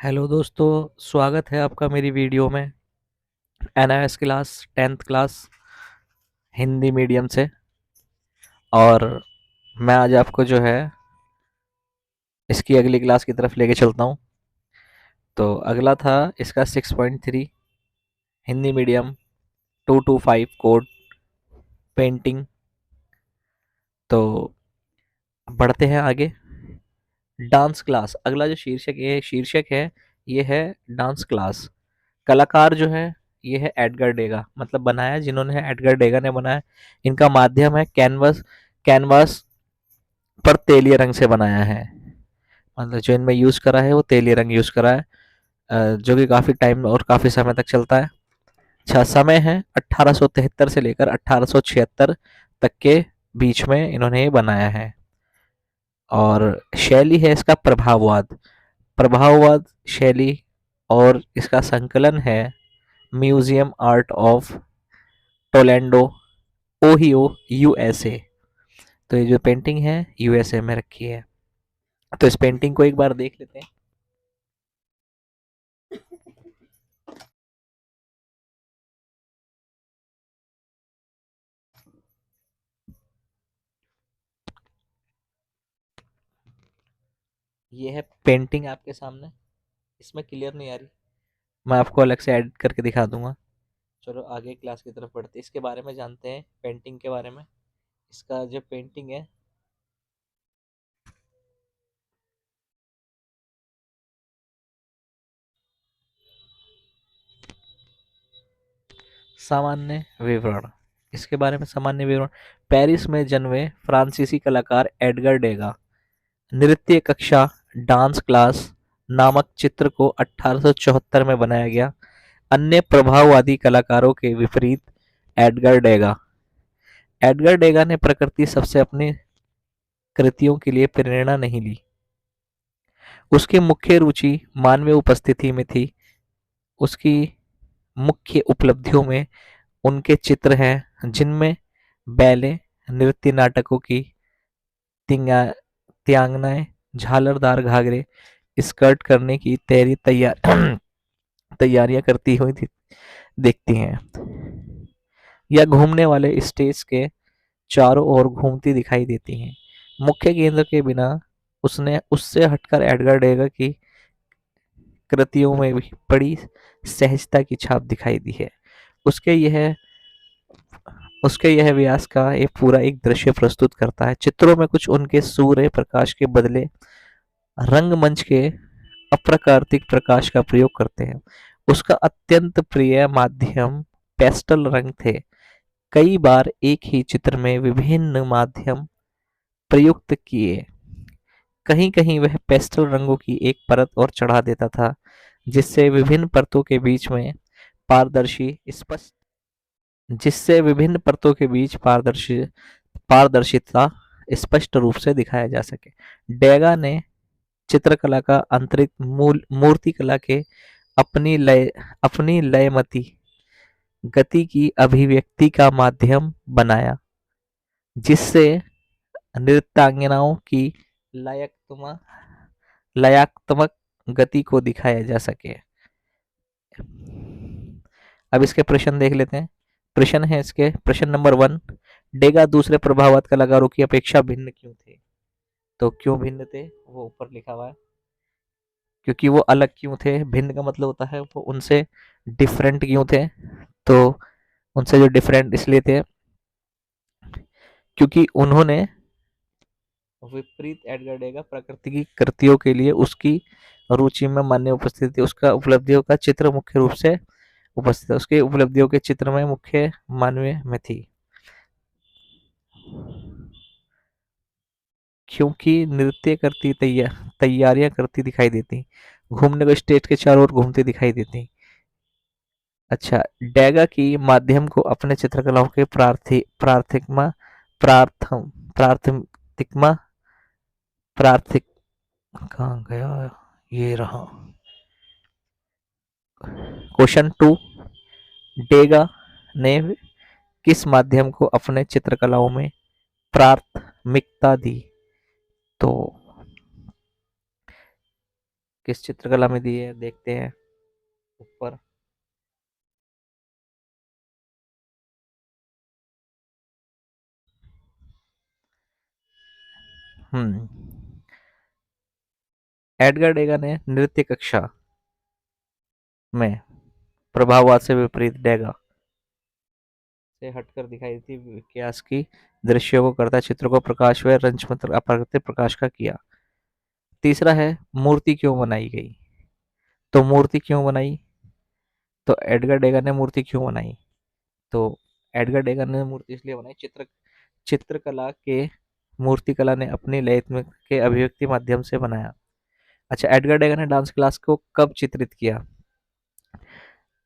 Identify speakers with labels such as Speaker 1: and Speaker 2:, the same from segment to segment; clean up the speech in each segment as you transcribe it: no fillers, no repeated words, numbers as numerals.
Speaker 1: Hello दोस्तों, स्वागत है आपका मेरी वीडियो में। NIS class 10th class Hindi medium से। और मैं आज आपको जो है इसकी अगली क्लास की तरफ लेके चलता हूँ। तो अगला था इसका 6.3 हिंदी मीडियम 225 कोड पेंटिंग। तो बढ़ते हैं आगे। डांस क्लास अगला जो शीर्षक है ये है डांस क्लास। कलाकार जो है ये है एडगर डेगा, मतलब बनाया जिन्होंने है एडगर डेगा ने बनाया। इनका माध्यम है कैनवस। कैनवास पर तेलीय रंग से बनाया है, मतलब जो इनमें यूज करा है वो तेलीय रंग यूज करा है, जो कि काफी टाइम और काफी समय तक चलता है। अच्छा, समय है 1873 से लेकर 1876 तक के बीच में इन्होंने ये बनाया है। और शैली है इसका प्रभाववाद। प्रभाववाद शैली। और इसका संकलन है museum art of Toledo, Ohio, USA. तो ये जो पेंटिंग है यूएसए में रखी है। तो इस पेंटिंग को एक बार देख लेते हैं। ये है पेंटिंग आपके सामने। इसमें क्लियर नहीं आ रही, मैं आपको अलग से एडिट करके दिखा दूंगा। चलो आगे क्लास की तरफ बढ़ते हैं, इसके बारे में जानते हैं, पेंटिंग के बारे में। इसका जो पेंटिंग है, सामान्य विवरण। इसके बारे में सामान्य विवरण। पेरिस में जन्मे फ्रांसीसी कलाकार एडगर डेगा नृत्य कक्षा डांस क्लास नामक चित्र को 1874 में बनाया गया। अन्य प्रभाववादी कलाकारों के विपरीत एडगर डेगा एडगर डेगा ने प्रकृति सबसे अपनी कृतियों के लिए प्रेरणा नहीं ली। उसकी मुख्य रुचि मानवीय उपस्थिति में थी। उसकी मुख्य उपलब्धियों में उनके चित्र हैं जिनमें बैले, नृत्य नाटकों की तिंगा- त्यांगनाएं, झालरदार घाघरे स्कर्ट करने की तैयारियां करती हुई दिखती हैं, या घूमने वाले स्टेज के चारों ओर घूमती दिखाई देती हैं। मुख्य केंद्र के बिना उसने उससे हटकर एडगर डेगा की कृतियों में भी बड़ी सहजता की छाप दिखाई दी है। उसके यह उसके यह व्यास का एक पूरा एक दृश्य प्रस्तुत करता है। चित्रों में कुछ उनके सूर्य प्रकाश के बदले रंगमंच के अप्राकृतिक प्रकाश का प्रयोग करते हैं। उसका अत्यंत प्रिय माध्यम पेस्टल रंग थे। कई बार एक ही चित्र में विभिन्न माध्यम प्रयुक्त किए। कहीं कहीं वह पेस्टल रंगों की एक परत और चढ़ा देता था, जिससे विभिन्न परतों के बीच में पारदर्शी स्पष्ट जिससे विभिन्न परतों के बीच पारदर्शिता स्पष्ट रूप से दिखाया जा सके। डेगा ने चित्रकला का अंतरिक्ष मूल मूर्तिकला के अपनी लयमती गति की अभिव्यक्ति का माध्यम बनाया, जिससे नृत्यांगनाओं की लयात्मक लयात्मक गति को दिखाया जा सके। अब इसके प्रश्न देख लेते हैं। प्रश्न है इसके, प्रश्न नंबर 1। डेगा दूसरे प्रभाववाद कलाकारों की अपेक्षा भिन्न क्यों थे? तो क्यों भिन्न थे वो ऊपर लिखा हुआ है। क्योंकि वो अलग क्यों थे, भिन्न का मतलब होता है वो उनसे डिफरेंट क्यों थे। तो उनसे जो डिफरेंट इसलिए थे क्योंकि उन्होंने विपरीत एडगर डेगा प्रकृति की कृतियों के लिए उसकी रुचि में मान्य उपस्थिति, उसका उपलब्धियों का चित्र मुख्य रूप से उपस्थित, उसके उपलब्धियों के चित्र में मुख्य मानवीय में थी। क्योंकि नृत्य करती तैयारियां करती दिखाई देती, घूमने को स्टेज के चारों ओर घूमती दिखाई देती। अच्छा, डैगा की माध्यम को अपने चित्रकलाओं के प्राथम प्राथमिकमा प्राथिक कहाँ गया, ये रहा। क्वेश्चन 2। डेगा ने किस माध्यम को अपने चित्रकलाओं में प्राथमिकता दी? तो किस चित्रकला में दी है देखते हैं ऊपर। हम्म एडगर डेगा ने नृत्य कक्षा में प्रभाववाद से विपरीत डेगा से हटकर दिखाई थी विकास की दृश्यों को करता चित्र को प्रकाश व रंचमंत्र अप्राकृतिक प्रकाश का किया। तीसरा है मूर्ति क्यों बनाई गई। तो मूर्ति क्यों बनाई, तो एडगर डेगा ने मूर्ति क्यों बनाई, तो एडगर डेगा ने मूर्ति इसलिए बनाई, चित्रकला के मूर्तिकला ने अपनी लयत्म के अभिव्यक्ति माध्यम से बनाया। अच्छा, एडगर डेगा ने डांस क्लास को कब चित्रित किया।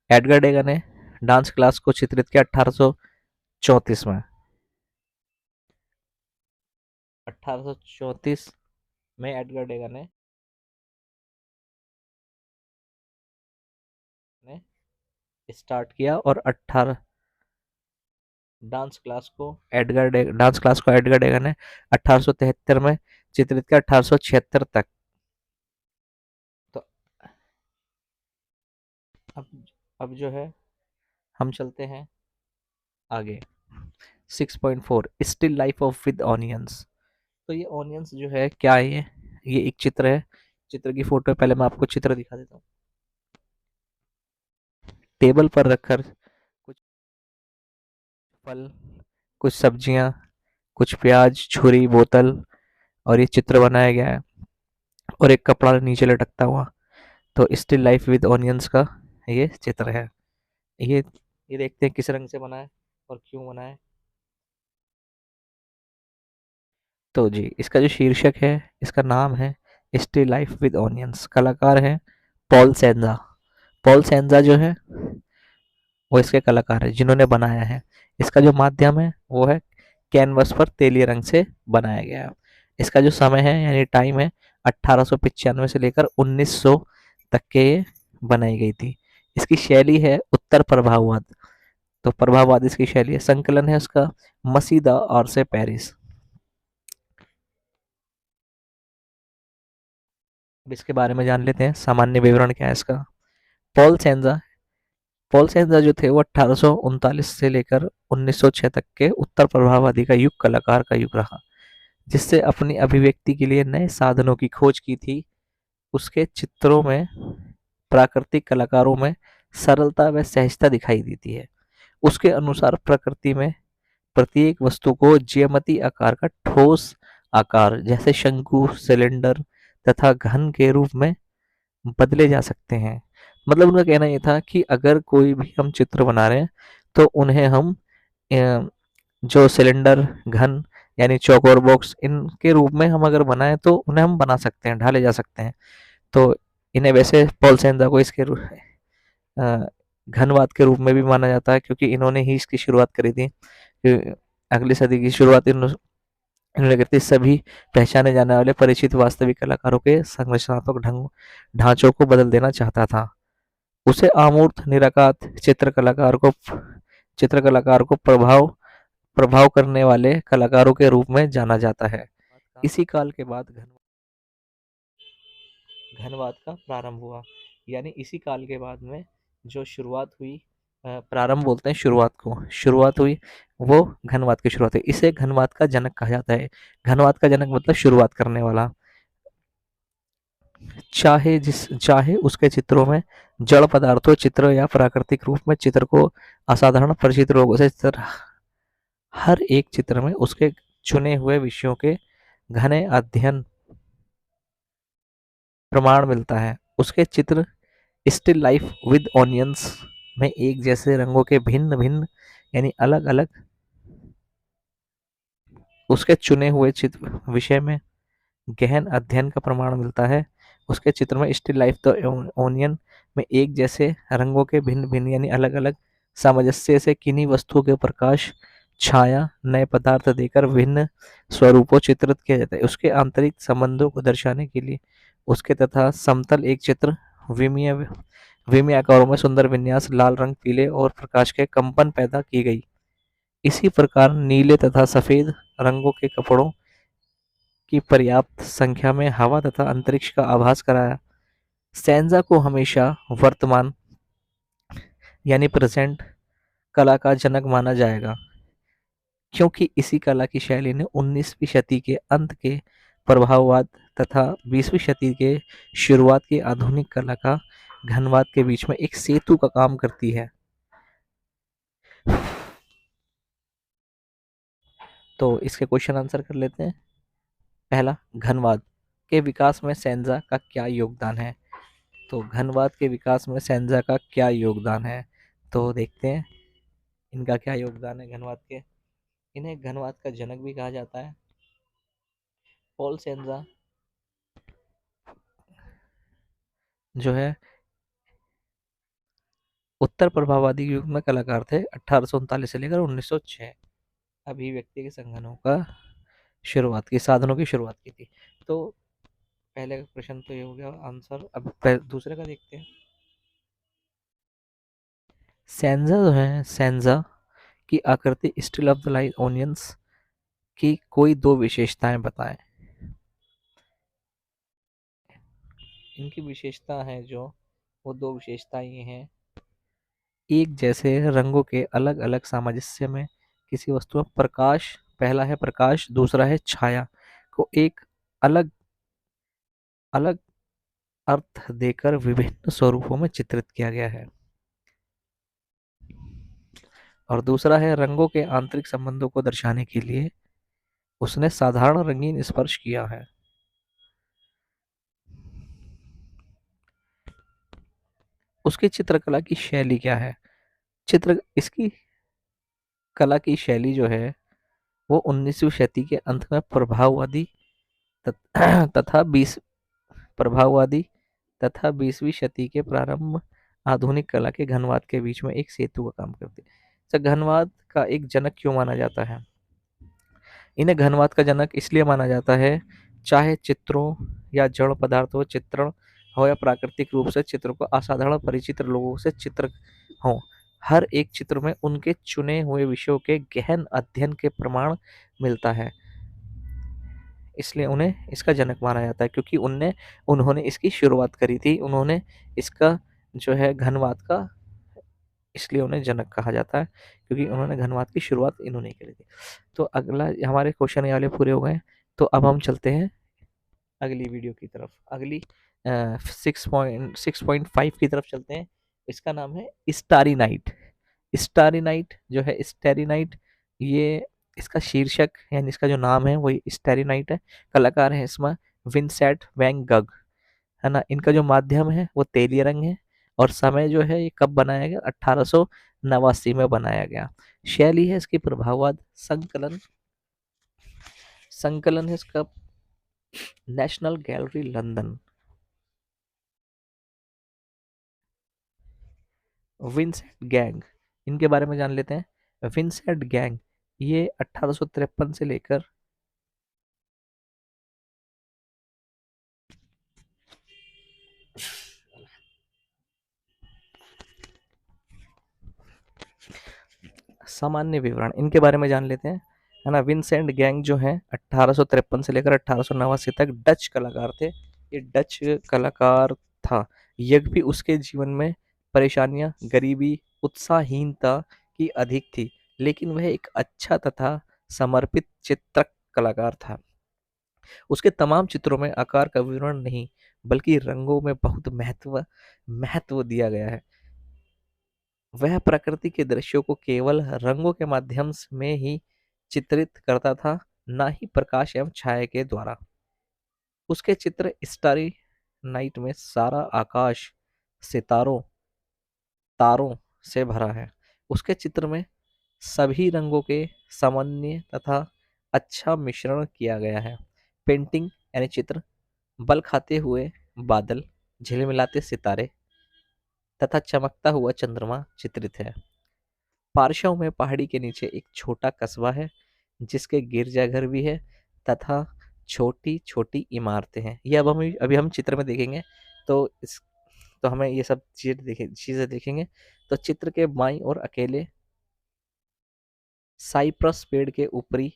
Speaker 1: एडगर डेगा ने डांस क्लास को चित्रित किया 1834 में। 1834 में एडगर डेगा ने स्टार्ट किया और 18 डांस क्लास को एडगर डेगा ने 1873 में चित्रित किया 1876 तक। तो अब अब जो है हम चलते हैं आगे। 6.4 still life of with onions. तो ये ऑनियंस जो है क्या है, ये एक चित्र है। चित्र की फोटो है, पहले मैं आपको चित्र दिखा देता हूँ। टेबल पर रखकर कुछ फल, कुछ सब्जियां, कुछ प्याज, छुरी, बोतल, और ये चित्र बनाया गया है और एक कपड़ा नीचे लटकता हुआ। तो स्टिल लाइफ विद ऑनियंस का ये चित्र है। ये ये देखते हैं किस रंग से बना है और क्यों बना है। तो जी इसका जो शीर्षक है, इसका नाम है स्टिल लाइफ विद ऑनियंस। कलाकार है पॉल सेंजा। पॉल सेंजा जो है वो इसके कलाकार है जिन्होंने बनाया है। इसका जो माध्यम है वो है कैनवस पर तेलीय रंग से बनाया गया है। इसका जो समय है यानी टाइम है 1895 से लेकर 1900 तक के ये बनाई गई थी। इसकी शैली है उत्तर प्रभाववाद। तो प्रभाववाद इसकी शैली है। संकलन है उसका मसीदा और से पेरिस। अब इसके बारे में जान लेते हैं, सामान्य विवरण क्या है इसका। पॉल सेंजा पॉल सेंजा जो थे वो 1839 से लेकर 1906 तक के उत्तर प्रभाववादी का युग कलाकार का युग रहा, जिससे अपनी अभिव्यक्ति के लिए नए साधनों की खोज की थी। उसके चित्रों में प्राकृतिक कलाकारों में सरलता व सहजता दिखाई देती है। उसके अनुसार प्रकृति में प्रत्येक वस्तु को ज्यामितीय आकार का ठोस आकार जैसे शंकु, सिलेंडर तथा घन के रूप में बदले जा सकते हैं। मतलब उनका कहना ये था कि अगर कोई भी हम चित्र बना रहे हैं तो उन्हें हम जो सिलेंडर, घन यानी चौकोर बॉक्स, इनके रूप में हम अगर बनाएं तो उन्हें हम बना सकते हैं, ढाले जा सकते हैं। तो इन्हें वैसे पॉल सेंजा को इसके घनवाद के रूप में भी माना जाता है, क्योंकि इन्होंने ही इसकी शुरुआत करी थी। अगली सदी की शुरुआत इन्होंने करी थी। सभी पहचाने जाने वाले परिचित वास्तविक कलाकारों के संरचनात्मक ढांचों को बदल देना चाहता था। उसे अमूर्त निराकार चित्रकलाकार को प्रभाव प्रभाव करने वाले कलाकारों के रूप में जाना जाता है। इसी काल के बाद घनवाद का प्रारंभ हुआ। यानी इसी काल के बाद में जो शुरुआत हुई, प्रारंभ बोलते हैं शुरुआत को, शुरुआत हुई वो घनवाद की शुरुआत है। इसे घनवाद का जनक कहा जाता है। घनवाद का जनक मतलब शुरुआत करने वाला। चाहे उसके चित्रों में जड़ पदार्थों चित्र या प्राकृतिक रूप में चित्र को असाधारण परिचित लोगों से हर एक चित्र में उसके चुने हुए विषयों के घने अध्ययन प्रमाण मिलता है। उसके चित्र स्टिल लाइफ विद ऑनियंस में एक जैसे रंगों के भिन्न भिन्न यानी अलग अलग उसके चुने हुए चित्र विषय में गहन अध्ययन का प्रमाण मिलता है। उसके चित्र में स्टिल लाइफ द ओनियन में एक जैसे रंगों के भिन्न भिन्न यानी अलग अलग सामंजस्य से किन्हीं वस्तुओं के प्रकाश, छाया, नए पदार्थ देकर भिन्न स्वरूपों चित्रित किया जाता है। उसके आंतरिक संबंधों को दर्शाने के लिए उसके तथा समतल एक चित्र विमीय विमीय आकारों में सुंदर विन्यास, लाल रंग, पीले और प्रकाश के कंपन पैदा की गई। इसी प्रकार नीले तथा सफेद रंगों के कपड़ों की पर्याप्त संख्या में हवा तथा अंतरिक्ष का आभास कराया सेंजा को हमेशा वर्तमान यानी प्रेजेंट कला का जनक माना जाएगा, क्योंकि इसी कला की शैली ने 19वीं शती के अंत के प्रभाववाद तथा 20वीं शती के शुरुआत की आधुनिक कला का घनवाद के बीच में एक सेतु का काम करती है। तो इसके क्वेश्चन आंसर कर लेते हैं। पहला, घनवाद के विकास में सेंजा का क्या योगदान है? तो घनवाद के विकास में सेंजा का क्या योगदान है, तो देखते हैं इनका क्या योगदान है घनवाद के। इन्हें घनवाद का जनक भी कहा जाता है। पॉल सेंजा जो है उत्तर प्रभाववादी युग में कलाकार थे। 1839 से लेकर 1906 अभिव्यक्ति के संगठनों का शुरुआत की, साधनों की शुरुआत की थी। तो पहले का प्रश्न तो ये हो गया आंसर। अब दूसरे का देखते हैं। सेंजा जो है, सेंजा की आकृति still of the line onions की कोई दो विशेषताएं बताएं। इनकी विशेषता है जो, वो दो विशेषताएं ये हैं। एक जैसे रंगों के अलग अलग सामंजस्य में किसी वस्तु में प्रकाश, पहला है प्रकाश, दूसरा है छाया को एक अलग अलग अर्थ देकर विभिन्न स्वरूपों में चित्रित किया गया है। और दूसरा है रंगों के आंतरिक संबंधों को दर्शाने के लिए उसने साधारण रंगीन स्पर्श किया है। उसकी चित्रकला की शैली क्या है? इसकी कला की शैली जो है वो 19वीं शती के अंत में तथा 20वीं शती के प्रारंभ आधुनिक कला के घनवाद के बीच में एक सेतु का काम करती है। तो घनवाद का एक जनक क्यों माना जाता है? इन्हें घनवाद का जनक इसलिए माना जाता है, चाहे चित्रों या जड़ पदार्थों चित्रण हो या प्राकृतिक रूप से चित्र को असाधारण परिचित लोगों से चित्र हो, हर एक चित्र में उनके चुने हुए विषयों के गहन अध्ययन के प्रमाण मिलता है। इसलिए उन्हें इसका जनक माना जाता है, क्योंकि उन्होंने इसकी शुरुआत करी थी। उन्होंने इसका जो है घनवाद का, इसलिए उन्हें जनक कहा जाता है क्योंकि उन्होंने घनवाद की शुरुआत इन्होंने करी थी। तो अगला हमारे क्वेश्चन ये वाले पूरे हो गए। तो अब हम चलते हैं अगली वीडियो की तरफ, अगली 6.5 की तरफ चलते हैं। इसका नाम है स्टारी नाइट। स्टारी नाइट जो है, स्टारी नाइट, ये इसका शीर्षक यानी इसका जो नाम है वो स्टारी नाइट है। कलाकार है इसमें विंसेंट वैन गग, है ना। इनका जो माध्यम है वो तेलीय रंग है। और समय जो है ये कब बनाया गया? 1889 में बनाया गया। शैली है इसकी प्रभाववाद। संकलन संकलन है इसका national gallery London. Vincent gang, इनके बारे में जान लेते हैं। विंसेंट गैंग ये 1853 से लेकर सामान्य विवरण इनके बारे में जान लेते हैं, है ना। विंसेंट गैंग जो है 1853 से लेकर 1889 तक डच कलाकार थे। ये डच कलाकार था। यद्यपि उसके जीवन में परेशानियां, गरीबी, उत्साहहीनता की अधिक थी, लेकिन वह एक अच्छा तथा समर्पित चित्रक कलाकार था। उसके तमाम चित्रों में आकार का विवरण नहीं, बल्कि रंगों में बहुत महत्व महत्व दिया गया है। वह प्रकृति के दृश्यों को केवल रंगों के माध्यम में ही चित्रित करता था, ना ही प्रकाश एवं छाया के द्वारा। उसके चित्र स्टारी नाइट में सारा आकाश सितारों, तारों से भरा है। उसके चित्र में सभी रंगों के समन्वय तथा अच्छा मिश्रण किया गया है। पेंटिंग यानी चित्र, बल खाते हुए बादल, झिलमिलाते सितारे तथा चमकता हुआ चंद्रमा चित्रित है। पार्श्व में पहाड़ी के नीचे एक छोटा कस्बा है, जिसके गिरजाघर भी है तथा छोटी छोटी इमारतें हैं। ये अब हम अभी हम चित्र में देखेंगे। तो तो हमें ये सब चीजें देखेंगे। तो चित्र के बाईं और अकेले साइप्रस पेड़ के ऊपरी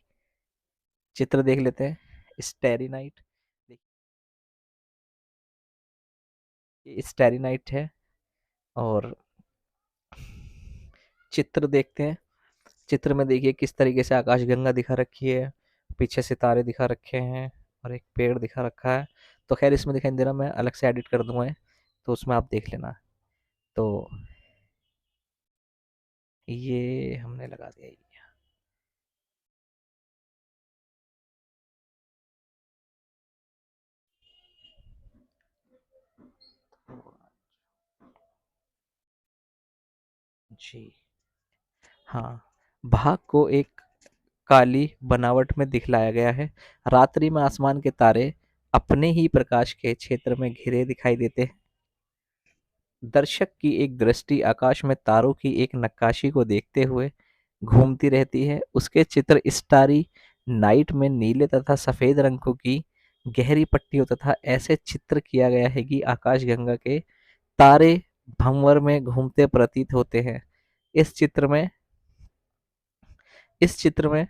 Speaker 1: चित्र देख लेते हैं। स्टेरी नाइट, स्टारी नाइट है। और चित्र देखते हैं। चित्र में देखिए किस तरीके से आकाशगंगा दिखा रखी है, पीछे सितारे दिखा रखे हैं और एक पेड़ दिखा रखा है। तो खैर इसमें दिखाई नहीं दे रहा, मैं अलग से एडिट कर दूंगा तो उसमें आप देख लेना। तो ये हमने लगा दिया। जी हाँ, भाग को एक काली बनावट में दिखलाया गया है। रात्रि में आसमान के तारे अपने ही प्रकाश के क्षेत्र में घिरे दिखाई देते हैं। दर्शक की एक दृष्टि आकाश में तारों की एक नक्काशी को देखते हुए घूमती रहती है। उसके चित्र स्टारी नाइट में नीले तथा सफेद रंगों की गहरी पट्टियों तथा ऐसे चित्र किया गया है कि आकाशगंगा के तारे भंवर में घूमते प्रतीत होते हैं। इस चित्र में इस चित्र में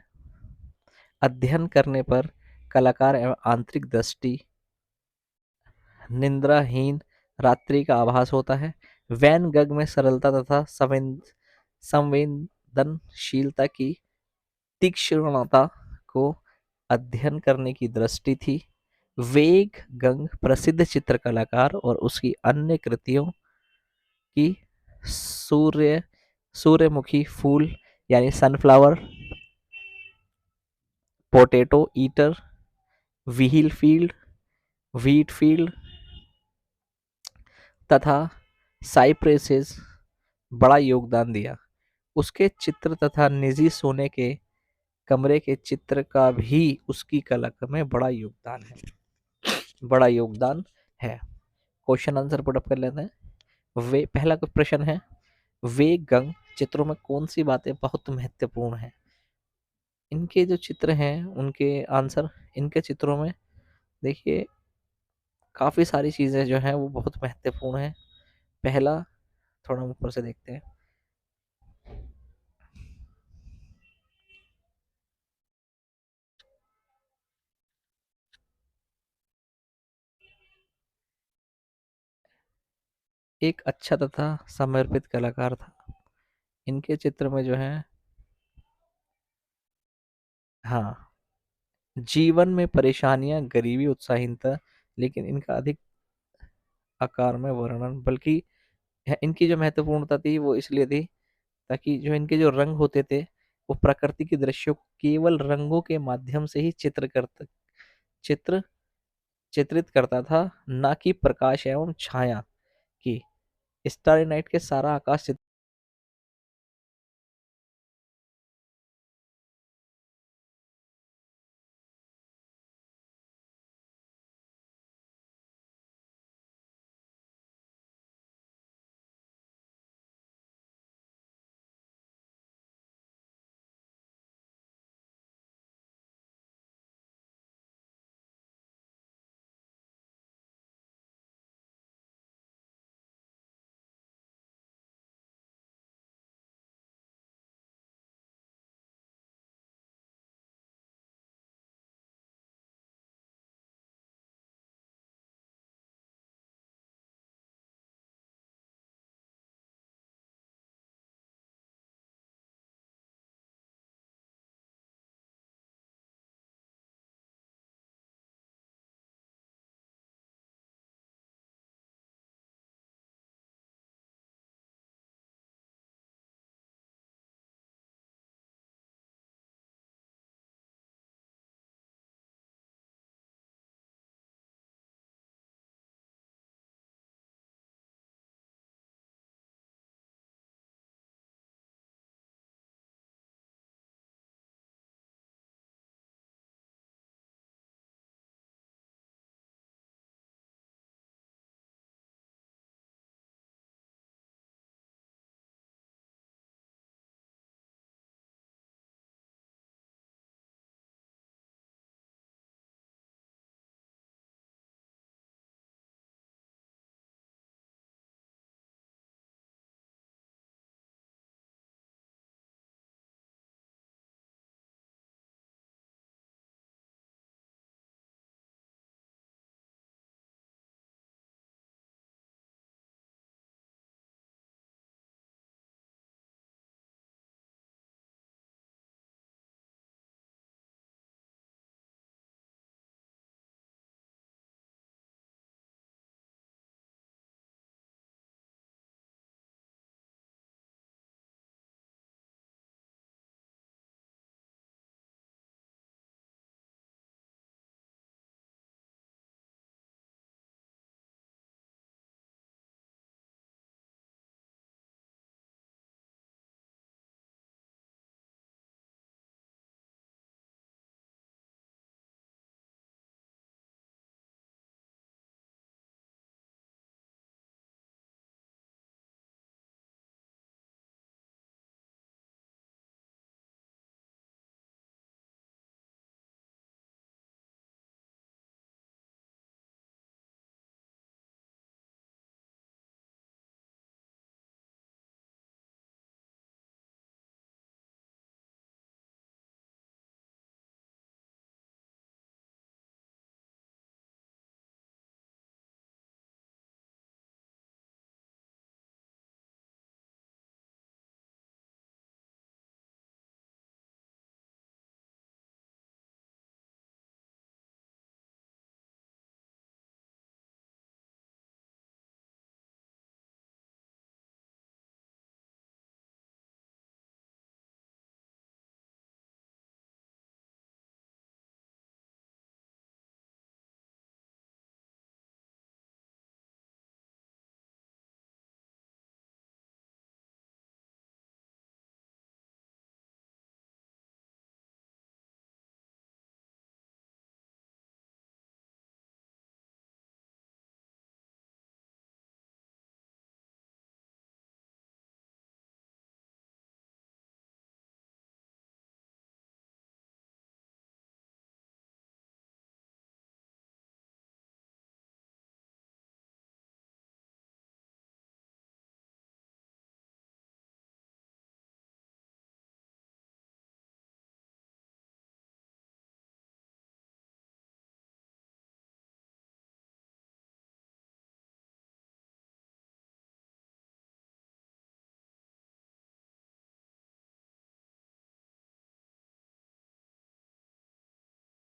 Speaker 1: अध्ययन करने पर कलाकार एवं आंतरिक दृष्टि निद्राहीन रात्रि का आभास होता है। वैन गग में सरलता तथा संवेदनशीलता की तीक्ष्णता को अध्ययन करने की दृष्टि थी। वेग गंग प्रसिद्ध चित्रकलाकार और उसकी अन्य कृतियों की सूर्य सूर्यमुखी फूल यानी sunflower, potato eater, wheel field, wheat field तथा साइप्रेसेस बड़ा योगदान दिया। उसके चित्र तथा निजी सोने के कमरे के चित्र का भी उसकी कला में बड़ा योगदान है। क्वेश्चन आंसर पुट अप कर लेते हैं। वे पहला प्रश्न है, वे गंग चित्रों में कौन सी बातें बहुत महत्वपूर्ण हैं? इनके जो चित्र हैं उनके आंसर, इनके चित्रों में देखिए काफी सारी चीजें जो हैं वो बहुत महत्वपूर्ण है। पहला, थोड़ा ऊपर से देखते हैं। एक अच्छा तथा समर्पित कलाकार था। इनके चित्र में जो है, हाँ, जीवन में परेशानियां, गरीबी, उत्साहीनता, लेकिन इनका अधिक आकार में वर्णन, बल्कि इनकी जो महत्वपूर्णता थी वो इसलिए थी ताकि जो इनके जो रंग होते थे वो प्रकृति के दृश्यों को केवल रंगों के माध्यम से ही चित्र चित्रित करता था, ना कि प्रकाश एवं छाया की। स्टारी नाइट के सारा आकाश